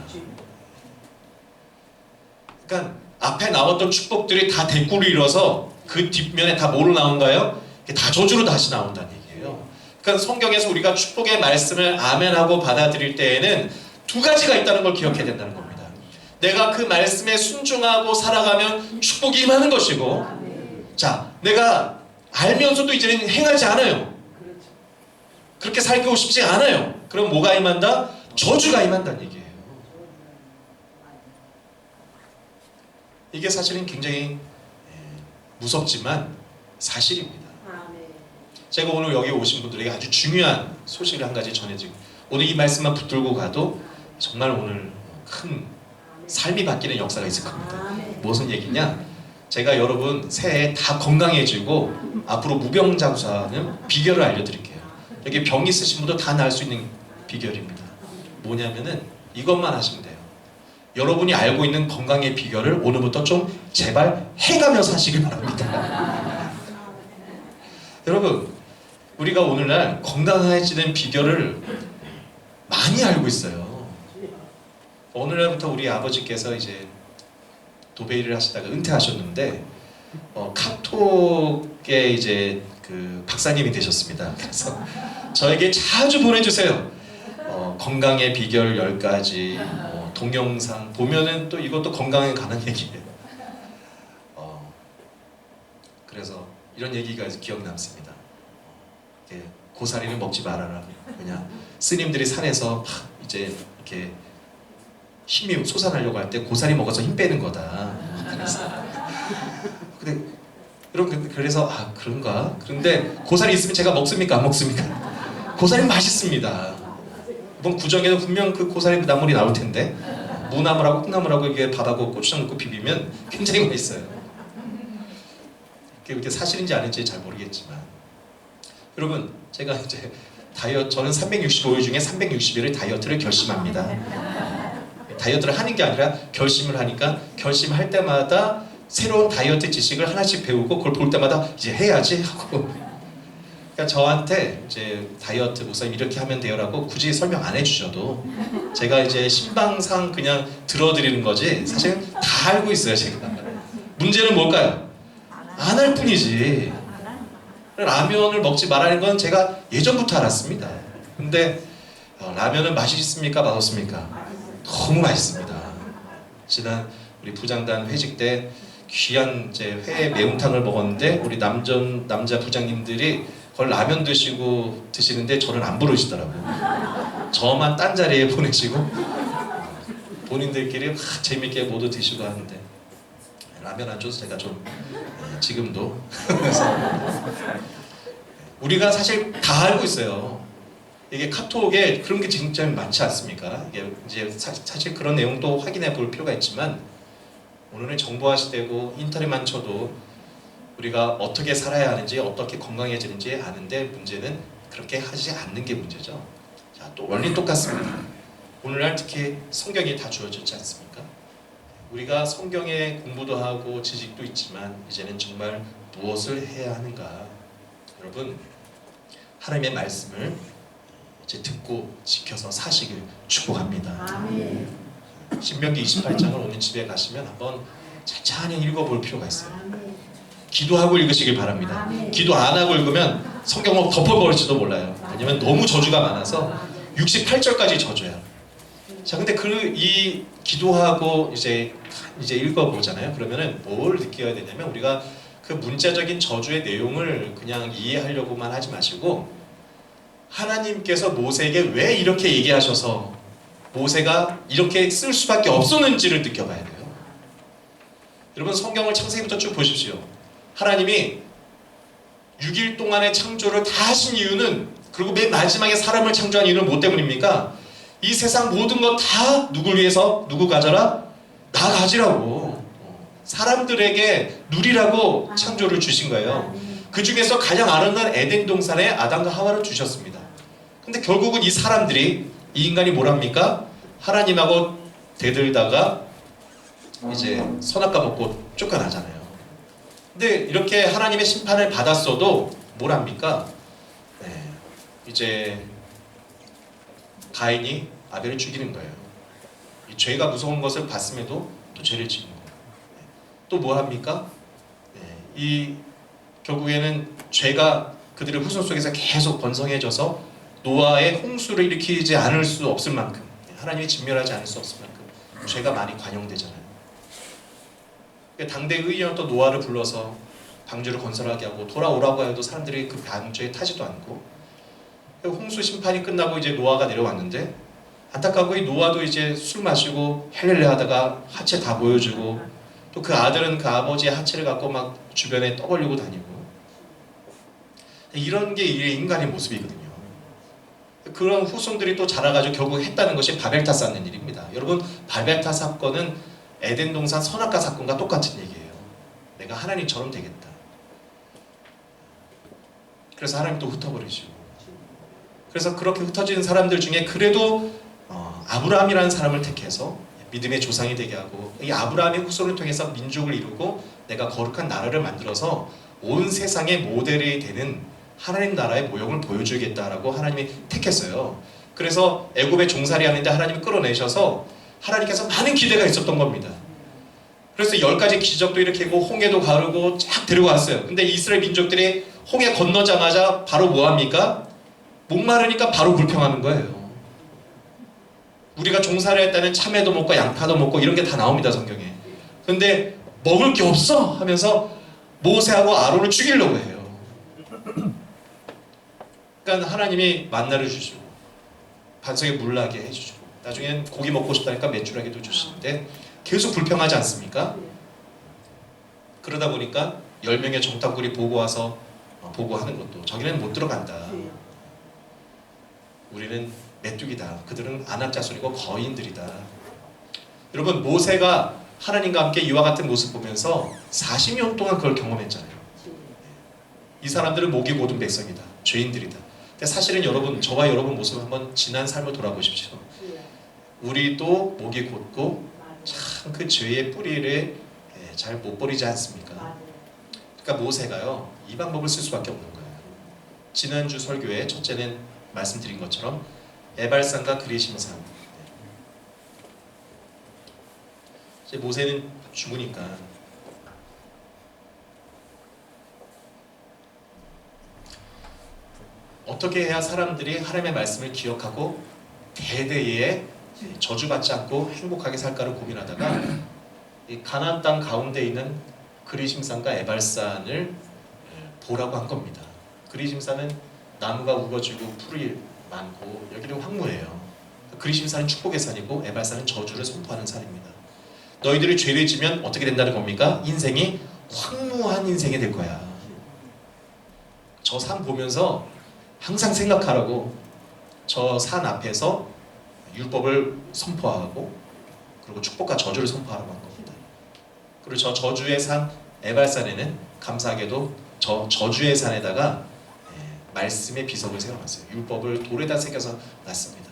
그러니까 앞에 나왔던 축복들이 다 대꾸를 이뤄서 그 뒷면에 다 뭐로 나온가요? 다 저주로 다시 나온다는 얘기예요. 그러니까 성경에서 우리가 축복의 말씀을 아멘하고 받아들일 때에는 두 가지가 있다는 걸 기억해야 된다는 겁니다. 내가 그 말씀에 순종하고 살아가면 축복이 임하는 것이고, 자, 내가 알면서도 이제는 행하지 않아요. 그렇게 살고 싶지 않아요. 그럼 뭐가 임한다? 저주가 임한다는 얘기예요. 이게 사실은 굉장히 무섭지만 사실입니다. 제가 오늘 여기 오신 분들에게 아주 중요한 소식을 한 가지 전해드리고, 오늘 이 말씀만 붙들고 가도 정말 오늘 큰 삶이 바뀌는 역사가 있을 겁니다. 무슨 얘기냐? 제가 여러분 새해 다 건강해지고 앞으로 무병장수하는 비결을 알려드릴게요. 여기 병 있으신 분도 다 나을 수 있는 비결입니다. 뭐냐면은 이것만 하시면 돼요. 여러분이 알고 있는 건강의 비결을 오늘부터 좀 제발 해가며 사시길 바랍니다. 여러분, 우리가 오늘날 건강해지는 비결을 많이 알고 있어요. 오늘날부터 우리 아버지께서 이제 도베이를 하시다가 은퇴하셨는데 카톡에 이제 그 박사님이 되셨습니다. 그래서 저에게 자주 보내주세요. 건강의 비결 10가지, 동영상 보면은 또 이것도 건강에 관한 얘기예요. 그래서 이런 얘기가 기억 남습니다. 고사리를 먹지 말아라. 그냥 스님들이 산에서 막 이제 이렇게 힘이 솟아나려고 할 때 고사리 먹어서 힘 빼는 거다. 그래서 근데 여러분 그래서 그런가? 그런데 고사리 있으면 제가 먹습니까? 안 먹습니까? 고사리 맛있습니다. 이번 구정에는 분명 그 고사리 나물이 나올 텐데 무나물하고 콩나물하고 이게 밥하고 고추장 넣고 비비면 굉장히 맛있어요. 그게 사실인지 아닌지 잘 모르겠지만 여러분 제가 이제 저는 365일 중에 360일을 다이어트를 결심합니다. 다이어트를 하는 게 아니라 결심을 하니까 결심할 때마다 새로운 다이어트 지식을 하나씩 배우고 그걸 볼 때마다 이제 해야지 하고 그러니까 저한테 이제 다이어트 목사님 이렇게 하면 돼요라고 굳이 설명 안 해주셔도 제가 이제 신방상 그냥 들어드리는 거지 사실은 다 알고 있어요 제가. 문제는 뭘까요? 안 할 뿐이지. 라면을 먹지 말라는 건 제가 예전부터 알았습니다. 근데 라면은 맛있습니까? 맛없습니까? 너무 맛있습니다. 지난 우리 부장단 회식 때 귀한 이제 회 매운탕을 먹었는데 우리 남자 부장님들이 그걸 라면 드시는데 저를 안 부르시더라고요. 저만 딴 자리에 보내시고 본인들끼리 막 재밌게 모두 드시고 하는데 라면 안 줘서 제가 좀 지금도 우리가 사실 다 알고 있어요. 이게 카톡에 그런 게 진짜 많지 않습니까? 이게 이제 사실 그런 내용도 확인해 볼 필요가 있지만 오늘은 정보화 시대고 인터넷만 쳐도 우리가 어떻게 살아야 하는지 어떻게 건강해지는지 아는데 문제는 그렇게 하지 않는 게 문제죠. 자, 또 원리 똑같습니다. 오늘날 특히 성경이 다 주어졌지 않습니까? 우리가 성경에 공부도 하고 지식도 있지만 이제는 정말 무엇을 해야 하는가? 여러분 하나님의 말씀을 이제 듣고 지켜서 사시길 축복합니다. 아멘. 신명기 28장을 오늘 집에 가시면 한번 찬찬히 읽어볼 필요가 있어요. 아멘. 기도하고 읽으시길 바랍니다. 아멘. 기도 안 하고 읽으면 성경을 덮어버릴지도 몰라요. 왜냐면 너무 저주가 많아서 68절까지 저주야. 자, 근데 이 기도하고 이제 읽어보잖아요. 그러면은 뭘 느껴야 되냐면 우리가 그 문자적인 저주의 내용을 그냥 이해하려고만 하지 마시고 하나님께서 모세에게 왜 이렇게 얘기하셔서 모세가 이렇게 쓸 수밖에 없었는지를 느껴봐야 돼요. 여러분 성경을 창세기부터 쭉 보십시오. 하나님이 6일 동안의 창조를 다 하신 이유는 그리고 맨 마지막에 사람을 창조한 이유는 뭐 때문입니까? 이 세상 모든 것 다 누굴 위해서? 누구 가져라? 나 가지라고. 사람들에게 누리라고 창조를 주신 거예요. 그 중에서 가장 아름다운 에덴 동산에 아담과 하와를 주셨습니다. 근데 결국은 이 사람들이 이 인간이 뭐랍니까? 하나님하고 대들다가 이제 선악과 먹고 쫓겨나잖아요. 근데 이렇게 하나님의 심판을 받았어도 뭐랍니까? 이제 가인이 아벨을 죽이는 거예요. 이 죄가 무서운 것을 봤음에도 또 죄를 지은 거예요. 또 뭐합니까? 이 결국에는 죄가 그들의 후손 속에서 계속 번성해져서 노아의 홍수를 일으키지 않을 수 없을 만큼 하나님이 진멸하지 않을 수 없을 만큼 죄가 많이 관용되잖아요. 당대 의인은 또 노아를 불러서 방주를 건설하게 하고 돌아오라고 해도 사람들이 그 방주에 타지도 않고 홍수 심판이 끝나고 이제 노아가 내려왔는데 안타깝고 이 노아도 이제 술 마시고 헬렐레 하다가 하체 다 보여주고 또 그 아들은 그 아버지의 하체를 갖고 막 주변에 떠벌리고 다니고 이런 게 인간의 모습이거든요. 그런 후손들이 또 자라가지고 결국 했다는 것이 바벨탑 쌓는 일입니다. 여러분 바벨탑 사건은 에덴 동산 선악과 사건과 똑같은 얘기예요. 내가 하나님처럼 되겠다. 그래서 하나님도 흩어버리시고 그래서 그렇게 흩어지는 사람들 중에 그래도 아브라함이라는 사람을 택해서 믿음의 조상이 되게 하고 이 아브라함의 후손을 통해서 민족을 이루고 내가 거룩한 나라를 만들어서 온 세상의 모델이 되는 하나님 나라의 모형을 보여주겠다라고 하나님이 택했어요. 그래서 애굽에 종살이 하는데 하나님이 끌어내셔서 하나님께서 많은 기대가 있었던 겁니다. 그래서 10가지 기적도 일으키고 홍해도 가르고 쫙 데려갔어요. 근데 이스라엘 민족들이 홍해 건너자마자 바로 뭐합니까? 목마르니까 바로 불평하는 거예요. 우리가 종살이 했다는 참외도 먹고 양파도 먹고 이런 게 다 나옵니다, 성경에. 근데 먹을 게 없어 하면서 모세하고 아론을 죽이려고 해요. 그러니까 하나님이 만나를 주시고 반석에 물 나게 해주시고 나중엔 고기 먹고 싶다니까 메추라기도 주시는데 계속 불평하지 않습니까? 그러다 보니까 10명의 정탐꾼이 보고와서 보고하는 것도 저기는 못 들어간다. 우리는 메뚜기다. 그들은 안악자손이고 거인들이다. 여러분, 모세가 하나님과 함께 이와 같은 모습 보면서 40년 동안 그걸 경험했잖아요. 이 사람들은 목이 곧은 백성이다. 죄인들이다. 근데 사실은 여러분, 저와 여러분 모습을 한번 지난 삶을 돌아보십시오. 우리도 목이 곧고 참 그 죄의 뿌리를 잘 못 버리지 않습니까? 그러니까 모세가요, 이 방법을 쓸 수밖에 없는 거예요. 지난주 설교에 첫째는 말씀드린 것처럼 에발산과 그리심산. 이제 모세는 죽으니까 어떻게 해야 사람들이 하나님의 말씀을 기억하고 대대에 저주받지 않고 행복하게 살까를 고민하다가 이 가나안 땅 가운데 있는 그리심산과 에발산을 보라고 한 겁니다. 그리심산은 나무가 우거지고 풀이 많고 여기는 황무예요. 그리심산은 축복의 산이고 에발산은 저주를 선포하는 산입니다. 너희들이 죄를 지면 어떻게 된다는 겁니까? 인생이 황무한 인생이 될 거야. 저 산 보면서 항상 생각하라고 저 산 앞에서 율법을 선포하고 그리고 축복과 저주를 선포하라고 한 겁니다. 그리고 저 저주의 산 에발산에는 감사하게도 저 저주의 산에다가 말씀의 비석을 세워놨어요. 율법을 돌에다 새겨서 놨습니다.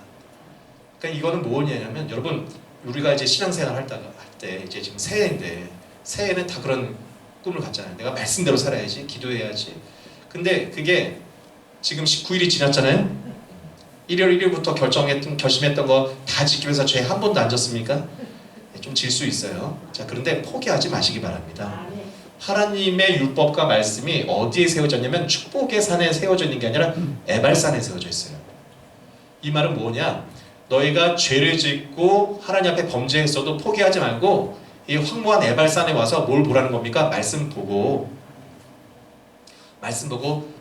그러니까 이거는 뭐냐면 여러분, 우리가 이제 신앙생활 할 때 이제 지금 새해인데 새해는 다 그런 꿈을 갖잖아요. 내가 말씀대로 살아야지, 기도해야지. 근데 그게 지금 19일이 지났잖아요. 1월 1일부터 결심했던 거 다 지키면서 죄 한 번도 안 졌습니까? 좀 질 수 있어요. 자, 그런데 포기하지 마시기 바랍니다. 하나님의 율법과 말씀이 어디에 세워졌냐면 축복의 산에 세워져 있는 게 아니라 에발산에 세워져 있어요. 이 말은 뭐냐? 너희가 죄를 짓고 하나님 앞에 범죄했어도 포기하지 말고 이 황무한 에발산에 와서 뭘 보라는 겁니까? 말씀 보고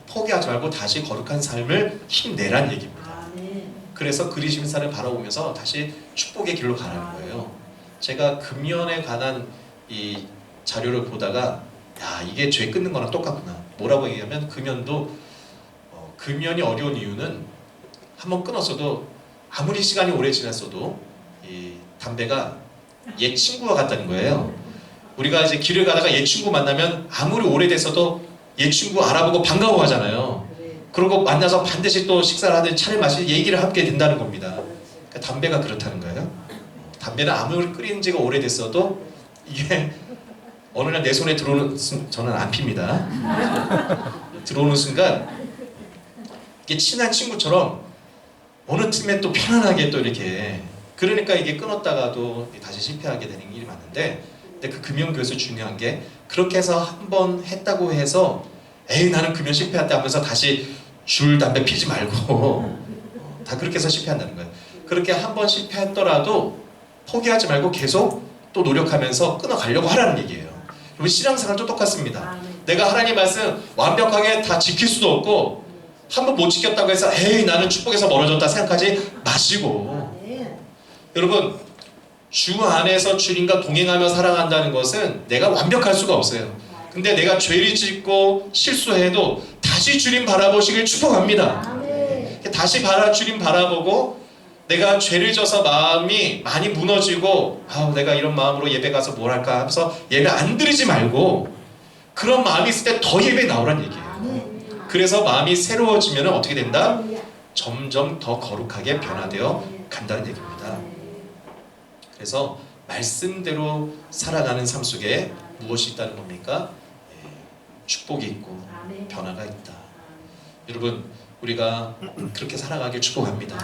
포기하지 말고 다시 거룩한 삶을 힘내란 얘기입니다. 그래서 그리심산을 바라보면서 다시 축복의 길로 가라는 거예요. 제가 금연에 관한 이 자료를 보다가 야, 이게 죄 끊는 거랑 똑같구나. 뭐라고 얘기하면 금연이 어려운 이유는 한번 끊었어도 아무리 시간이 오래 지났어도 이 담배가 옛 친구와 같다는 거예요. 우리가 이제 길을 가다가 옛 친구 만나면 아무리 오래됐어도 옛 친구 알아보고 반가워하잖아요. 그러고 만나서 반드시 또 식사를 하든 차를 마시든 얘기를 하게 된다는 겁니다. 그러니까 담배가 그렇다는 거예요. 담배는 아무리 끓인 지가 오래됐어도 이게 어느 날 내 손에 들어오는 저는 안 핍니다. 들어오는 순간 이게 친한 친구처럼 어느 틈에 또 편안하게 또 이렇게, 그러니까 이게 끊었다가도 다시 실패하게 되는 일이 많은데, 근데 그 금연교에서 중요한 게 그렇게 해서 한번 했다고 해서 에이 나는 금연 실패했다 하면서 다시 줄 담배 피지 말고 다 그렇게 해서 실패한다는 거예요. 그렇게 한번 실패했더라도 포기하지 말고 계속 또 노력하면서 끊어가려고 하라는 얘기예요. 여러분, 신앙생활도 똑같습니다. 내가 하나님 말씀 완벽하게 다 지킬 수도 없고 한번 못 지켰다고 해서 에이 나는 축복에서 멀어졌다 생각하지 마시고, 여러분, 주 안에서 주님과 동행하며 살아간다는 것은 내가 완벽할 수가 없어요. 근데 내가 죄를 짓고 실수해도 다시 주님 바라보시길 축복합니다. 다시 주님 바라보고 내가 죄를 져서 마음이 많이 무너지고 내가 이런 마음으로 예배 가서 뭘 할까 하면서 예배 안 드리지 말고 그런 마음이 있을 때 더 예배 나오란 얘기예요. 그래서 마음이 새로워지면 어떻게 된다? 점점 더 거룩하게 변화되어 간다는 얘기입니다. 그래서 말씀대로 살아가는 삶 속에 무엇이 있다는 겁니까? 축복이 있고 변화가 있다. 여러분, 우리가 그렇게 살아가길 축복합니다.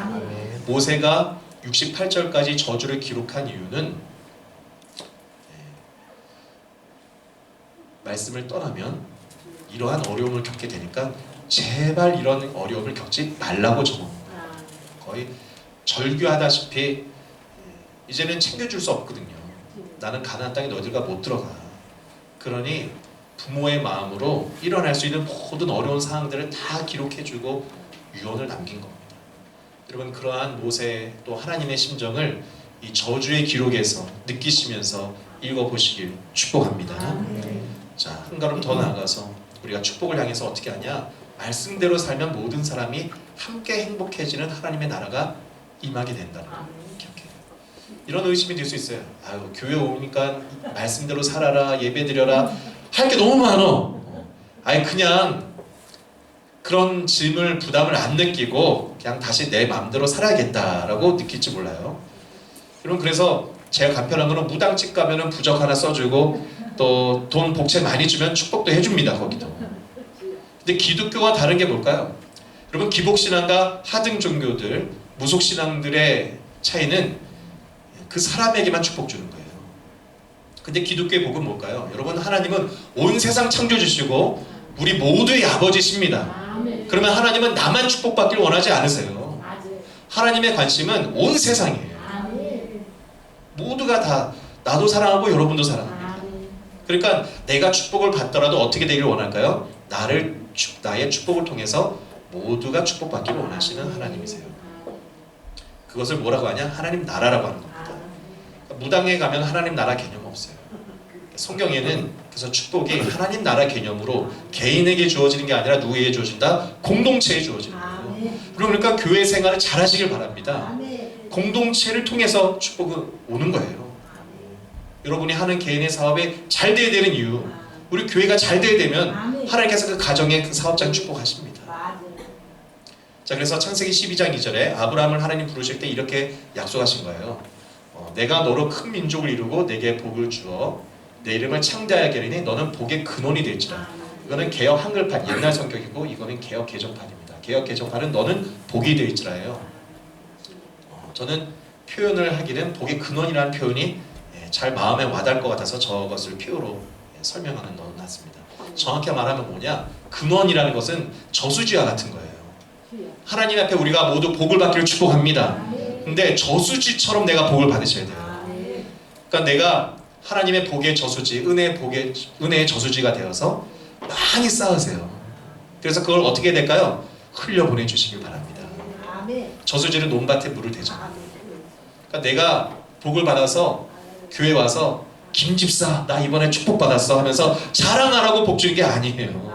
모세가 68절까지 저주를 기록한 이유는 말씀을 떠나면 이러한 어려움을 겪게 되니까 제발 이런 어려움을 겪지 말라고 적어놓은 거예요. 거의 절규하다시피 이제는 챙겨줄 수 없거든요. 나는 가나안 땅에 너희들과 못 들어가. 그러니 부모의 마음으로 일어날 수 있는 모든 어려운 상황들을 다 기록해주고 유언을 남긴 겁니다. 여러분, 그러한 모세 또 하나님의 심정을 이 저주의 기록에서 느끼시면서 읽어보시길 축복합니다. 자, 한 걸음 더 나아가서 우리가 축복을 향해서 어떻게 하냐? 말씀대로 살면 모든 사람이 함께 행복해지는 하나님의 나라가 임하게 된다는 걸 기억해요. 이런 의심이 들 수 있어요. 아유, 교회 오니까 말씀대로 살아라, 예배드려라, 할 게 너무 많어. 아예 그냥 그런 짐을, 부담을 안 느끼고 그냥 다시 내 마음대로 살아야겠다라고 느낄지 몰라요. 여러분, 그래서 제가 간편한 거는 무당집 가면은 부적 하나 써주고 또 돈 복채 많이 주면 축복도 해줍니다. 거기도. 근데 기독교와 다른 게 뭘까요? 여러분, 기복신앙과 하등 종교들, 무속신앙들의 차이는 그 사람에게만 축복 주는 거예요. 근데 기독교의 복은 뭘까요? 여러분, 하나님은 온 세상 창조주시고 우리 모두의 아버지십니다. 그러면 하나님은 나만 축복받기를 원하지 않으세요. 하나님의 관심은 온 세상이에요. 모두가 다 나도 사랑하고 여러분도 사랑합니다. 그러니까 내가 축복을 받더라도 어떻게 되기를 원할까요? 나의 축복을 통해서 모두가 축복받기를 원하시는 하나님이세요. 그것을 뭐라고 하냐? 하나님 나라라고 하는 겁니다. 무당에 가면 하나님 나라 개념 없어요. 성경에는 그래서 축복이 하나님 나라 개념으로 개인에게 주어지는 게 아니라 누구에게 주어진다? 공동체에 주어지는 거예요. 그러니까 교회 생활을 잘 하시길 바랍니다. 공동체를 통해서 축복이 오는 거예요. 여러분이 하는 개인의 사업에 잘 돼야 되는 이유, 우리 교회가 잘 돼야 되면 하나님께서 그 가정에 그 사업장 축복하십니다. 자, 그래서 창세기 12장 2절에 아브라함을 하나님 부르실 때 이렇게 약속하신 거예요. 내가 너로 큰 민족을 이루고 내게 복을 주어 내 이름을 창대하게 하리니 너는 복의 근원이 될지라. 이거는 개역 한글판 옛날 성격이고 이거는 개역 개정판입니다. 개역 개정판은 너는 복이 될지라예요. 저는 표현을 하기는 복의 근원이라는 표현이 잘 마음에 와닿을 것 같아서 저것을 표로 설명하는 넣어놨습니다. 정확히 말하면 뭐냐? 근원이라는 것은 저수지와 같은 거예요. 하나님 앞에 우리가 모두 복을 받기를 축복합니다. 근데 저수지처럼 내가 복을 받으셔야 돼요. 그러니까 내가 하나님의 복의 저수지, 은혜의 저수지가 되어서 많이 쌓으세요. 그래서 그걸 어떻게 해야 될까요? 흘려보내 주시길 바랍니다. 저수지는 논밭에 물을 대잖아요. 그러니까 내가 복을 받아서 교회 와서 김집사 나 이번에 축복받았어 하면서 자랑하라고 복 주는 게 아니에요.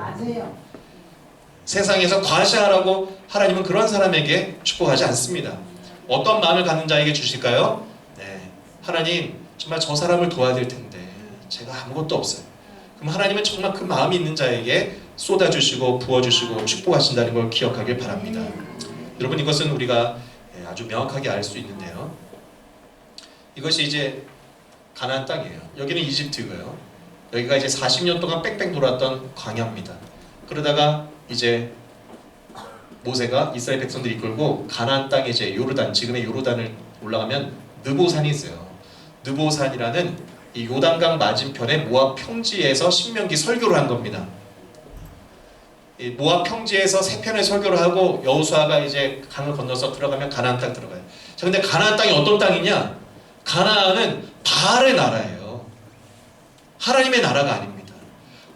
세상에서 과시하라고 하나님은 그런 사람에게 축복하지 않습니다. 어떤 마음을 갖는 자에게 주실까요? 네, 하나님 정말 저 사람을 도와야 될 텐데 제가 아무것도 없어요. 그럼 하나님은 정말 그 마음이 있는 자에게 쏟아주시고 부어주시고 축복하신다는 걸 기억하길 바랍니다. 여러분, 이것은 우리가 아주 명확하게 알 수 있는데요. 이것이 이제 가나안 땅이에요. 여기는 이집트고요. 여기가 이제 40년 동안 뺑뺑 돌았던 광야입니다. 그러다가 이제 모세가 이스라엘 백성들이 이끌고 가나안 땅에 이제 요르단, 지금의 요르단을 올라가면 느보산이 있어요. 느보산이라는 이 요단강 맞은편의 모압 평지에서 신명기 설교를 한 겁니다. 이 모압 평지에서 세 편의 설교를 하고 여호수아가 이제 강을 건너서 들어가면 가나안 땅 들어가요. 자, 근데 가나안 땅이 어떤 땅이냐? 가나안은 바알의 나라예요. 하나님의 나라가 아닙니다.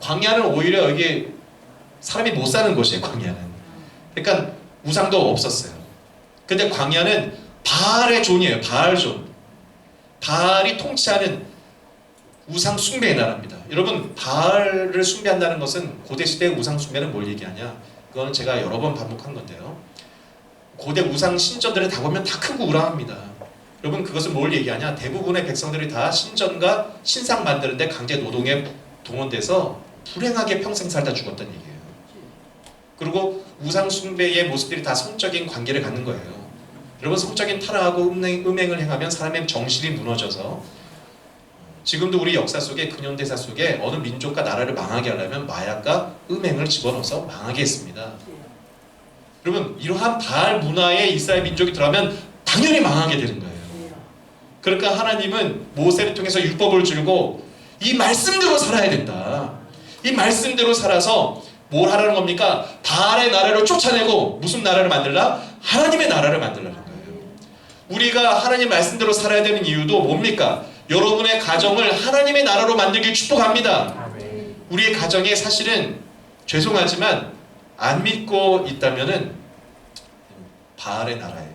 광야는 오히려 여기 사람이 못 사는 곳이에요. 광야는. 그러니까 우상도 없었어요. 근데 광야는 바알의 존이에요. 바알 존. 바알이 통치하는 우상 숭배의 나라입니다. 여러분, 바알을 숭배한다는 것은 고대 시대의 우상 숭배는 뭘 얘기하냐? 그거는 제가 여러 번 반복한 건데요. 고대 우상 신전들을 다 보면 다 크고 우람합니다. 여러분, 그것은 뭘 얘기하냐? 대부분의 백성들이 다 신전과 신상 만드는데 강제 노동에 동원돼서 불행하게 평생 살다 죽었던 얘기예요. 그리고 우상 숭배의 모습들이 다 성적인 관계를 갖는 거예요. 여러분, 성적인 타락하고 음행을 행하면 사람의 정신이 무너져서 지금도 우리 역사 속에, 근현대사 속에 어느 민족과 나라를 망하게 하려면 마약과 음행을 집어넣어서 망하게 했습니다. 여러분, 이러한 바알 문화에 이스라엘 민족이 들어가면 당연히 망하게 되는 거예요. 그러니까 하나님은 모세를 통해서 율법을 주고 이 말씀대로 살아야 된다. 이 말씀대로 살아서 뭘 하라는 겁니까? 바알의 나라를 쫓아내고 무슨 나라를 만들라? 하나님의 나라를 만들라는 거예요. 우리가 하나님 말씀대로 살아야 되는 이유도 뭡니까? 여러분의 가정을 하나님의 나라로 만들길 축복합니다. 우리의 가정에 사실은 죄송하지만 안 믿고 있다면은 바알의 나라예요.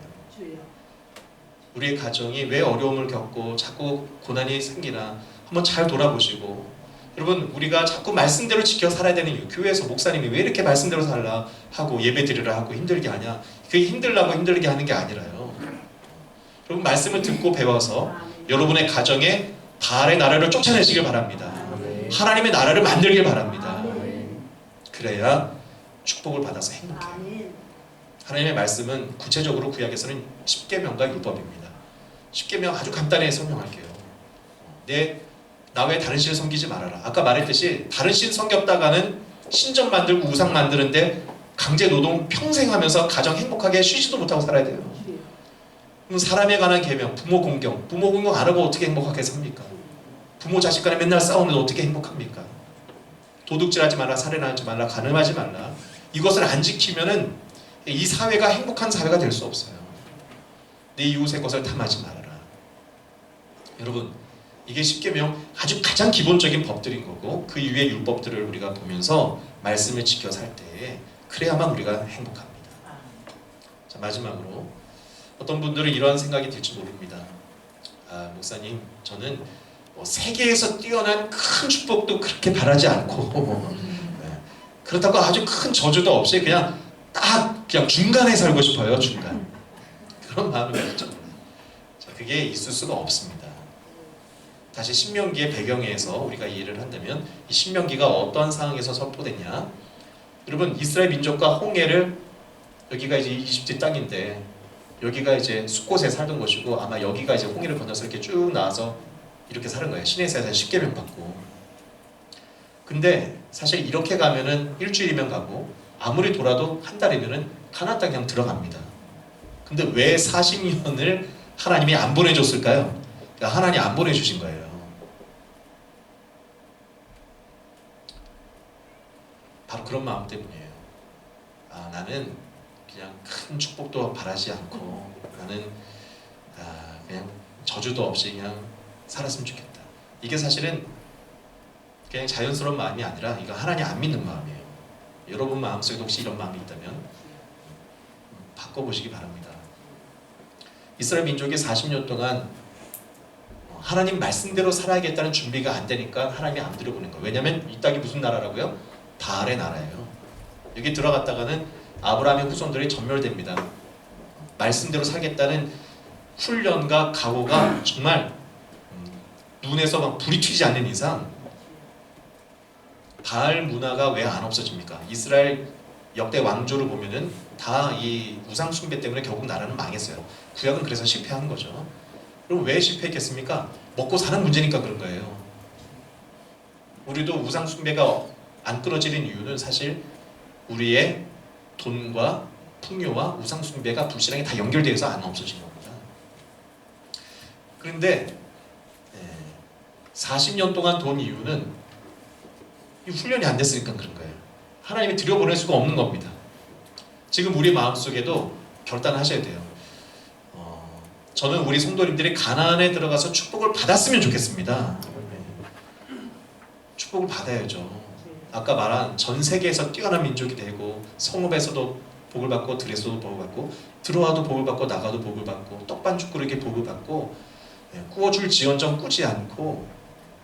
우리의 가정이 왜 어려움을 겪고 자꾸 고난이 생기나 한번 잘 돌아보시고, 여러분, 우리가 자꾸 말씀대로 지켜 살아야 되는 이유, 교회에서 목사님이 왜 이렇게 말씀대로 살라 하고 예배 드리라 하고 힘들게 하냐, 그게 힘들라고 힘들게 하는 게 아니라요. 여러분, 말씀을 듣고 배워서 여러분의 가정에 바알의 나라를 쫓아내시길 바랍니다. 하나님의 나라를 만들길 바랍니다. 그래야 축복을 받아서 행복해요. 하나님의 말씀은 구체적으로 구약에서는 십계명과 율법입니다. 십계명 아주 간단히 설명할게요. 나 외에 다른 신을 섬기지 말아라. 아까 말했듯이 다른 신 섬겼다가는 신전 만들고 우상 만드는데 강제 노동 평생 하면서 가정 행복하게 쉬지도 못하고 살아야 돼요. 그럼 사람에 관한 계명, 부모 공경 안 하고 어떻게 행복하게 삽니까? 부모 자식 간에 맨날 싸우는데 어떻게 행복합니까? 도둑질하지 말라, 살인하지 말라, 간음하지 말라. 이것을 안 지키면은 이 사회가 행복한 사회가 될 수 없어요. 내 이웃의 것을 탐하지 말아라. 여러분, 이게 십계명 아주 가장 기본적인 법들인 거고, 그 이후의 율법들을 우리가 보면서 말씀을 지켜 살 때 그래야만 우리가 행복합니다. 자, 마지막으로 어떤 분들은 이러한 생각이 들지 모릅니다. 목사님, 저는 세계에서 뛰어난 큰 축복도 그렇게 바라지 않고 그렇다고 아주 큰 저주도 없이 그냥 중간에 살고 싶어요. 중간. 그런 마음이 있죠. 자, 그게 있을 수가 없습니다. 다시 신명기의 배경에서 우리가 이해를 한다면, 이 신명기가 어떤 상황에서 선포됐냐? 여러분, 이스라엘 민족과 홍해를, 여기가 이제 이집트 땅인데 여기가 이제 숫곳에 살던 것이고, 아마 여기가 이제 홍해를 건너서 이렇게 쭉 나와서 이렇게 사는 거예요. 시내에서 십계명 받고. 근데 사실 이렇게 가면은 일주일이면 가고, 아무리 돌아도 한 달이면은 가나안 땅 그냥 들어갑니다. 근데 왜 40년을 하나님이 안 보내줬을까요? 그러니까 하나님 안 보내주신 거예요. 바로 그런 마음 때문이에요. 나는 그냥 큰 축복도 바라지 않고, 나는 그냥 저주도 없이 그냥 살았으면 좋겠다. 이게 사실은 그냥 자연스러운 마음이 아니라 이거 하나님 안 믿는 마음이에요. 여러분 마음속에 혹시 이런 마음이 있다면 바꿔보시기 바랍니다. 이스라엘 민족이 40년 동안 하나님 말씀대로 살아야겠다는 준비가 안 되니까 하나님이 안 들여보낸 거예요. 왜냐하면 이 땅이 무슨 나라라고요? 바알의 나라예요. 여기 들어갔다가는 아브라함의 후손들이 전멸됩니다. 말씀대로 살겠다는 훈련과 각오가 정말 눈에서 막 불이 튀지 않는 이상 바알 문화가 왜 안 없어집니까? 이스라엘 역대 왕조를 보면은 다 이 우상 숭배 때문에 결국 나라는 망했어요. 구약은 그래서 실패한 거죠. 그럼 왜 실패했겠습니까? 먹고 사는 문제니까 그런 거예요. 우리도 우상 숭배가 안 끊어지는 이유는 사실 우리의 돈과 풍요와 우상 숭배가 불신앙이 다 연결되어서 안 없어진 겁니다. 그런데 40년 동안 돈 이유는 이 훈련이 안 됐으니까 그런 거예요. 하나님이 들여보낼 수가 없는 겁니다. 지금 우리 마음속에도 결단하셔야 돼요. 저는 우리 성도님들이 가나안에 들어가서 축복을 받았으면 좋겠습니다. 축복을 받아야죠. 아까 말한 전 세계에서 뛰어난 민족이 되고, 성읍에서도 복을 받고, 들에서도 복을 받고, 들어와도 복을 받고, 나가도 복을 받고, 떡반죽 그릇에 복을 받고, 꾸어줄 지언정 꾸지 않고,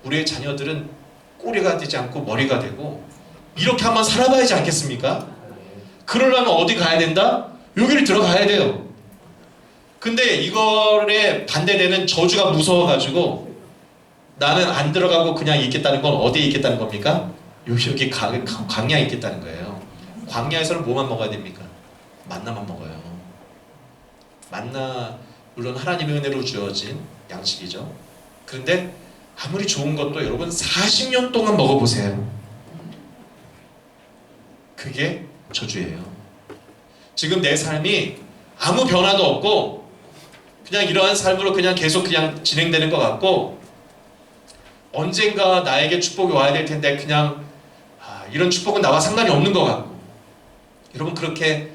우리의 자녀들은 꼬리가 되지 않고 머리가 되고, 이렇게 한번 살아봐야지 않겠습니까? 그러려면 어디 가야 된다? 여기를 들어가야 돼요. 근데 이거에 반대되는 저주가 무서워가지고 나는 안 들어가고 그냥 있겠다는 건 어디에 있겠다는 겁니까? 여기 광야에 있겠다는 거예요. 광야에서는 뭐만 먹어야 됩니까? 만나만 먹어요. 만나 물론 하나님의 은혜로 주어진 양식이죠. 그런데 아무리 좋은 것도 여러분 40년 동안 먹어보세요. 그게 저주예요. 지금 내 삶이 아무 변화도 없고 그냥 이러한 삶으로 그냥 계속 그냥 진행되는 것 같고 언젠가 나에게 축복이 와야 될 텐데 그냥 이런 축복은 나와 상관이 없는 것 같고 여러분 그렇게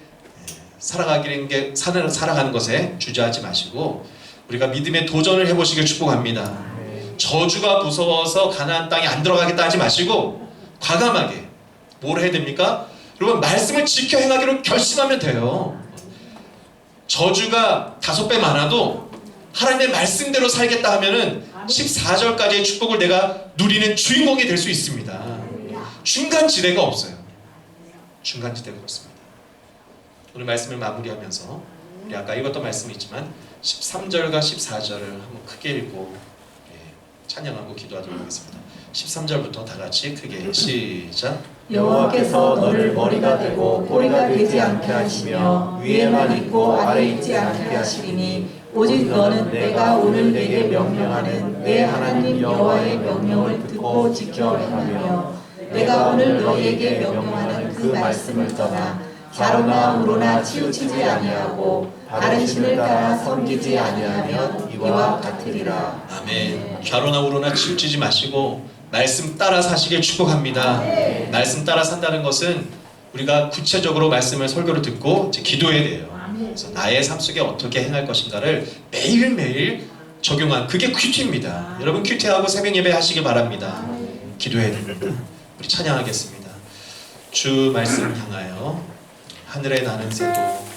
살아가는 것에 주저하지 마시고 우리가 믿음의 도전을 해보시길 축복합니다. 저주가 무서워서 가나안 땅에 안 들어가겠다 하지 마시고 과감하게 뭘 해야 됩니까? 여러분 말씀을 지켜 행하기로 결심하면 돼요. 저주가 5배 많아도 하나님의 말씀대로 살겠다 하면은 14절까지의 축복을 내가 누리는 주인공이 될 수 있습니다. 중간지대가 없어요. 중간지대가 없습니다. 오늘 말씀을 마무리하면서 우리 아까 읽었던 말씀이 있지만 13절과 14절을 한번 크게 읽고 찬양하고 기도하도록 하겠습니다. 13절부터 다 같이 크게 시작. 여호와께서 너를 머리가 되고 꼬리가 되지 않게 하시며 위에만 있고 아래 있지 않게 하시리니 오직 너는 내가 오늘 내게 명령하는 내 하나님 여호와의 명령을 듣고 지켜 행하며 내가 오늘 너희에게 명령하는 그 말씀을 떠나 좌로나 우로나 치우치지 아니하고 다른 신을 따라 섬기지 아니하면 이와 같으리라. 아멘. 좌로나 우로나 치우치지 마시고 말씀 따라 사시길 축복합니다. 말씀 따라 산다는 것은 우리가 구체적으로 말씀을 설교를 듣고 이제 기도해야 돼요. 그래서 나의 삶 속에 어떻게 행할 것인가를 매일매일 적용한 그게 큐티입니다. 여러분 큐티하고 새벽 예배 하시길 바랍니다. 기도해야 됩니다. 우리 찬양하겠습니다. 주 말씀 향하여 하늘에 나는 새도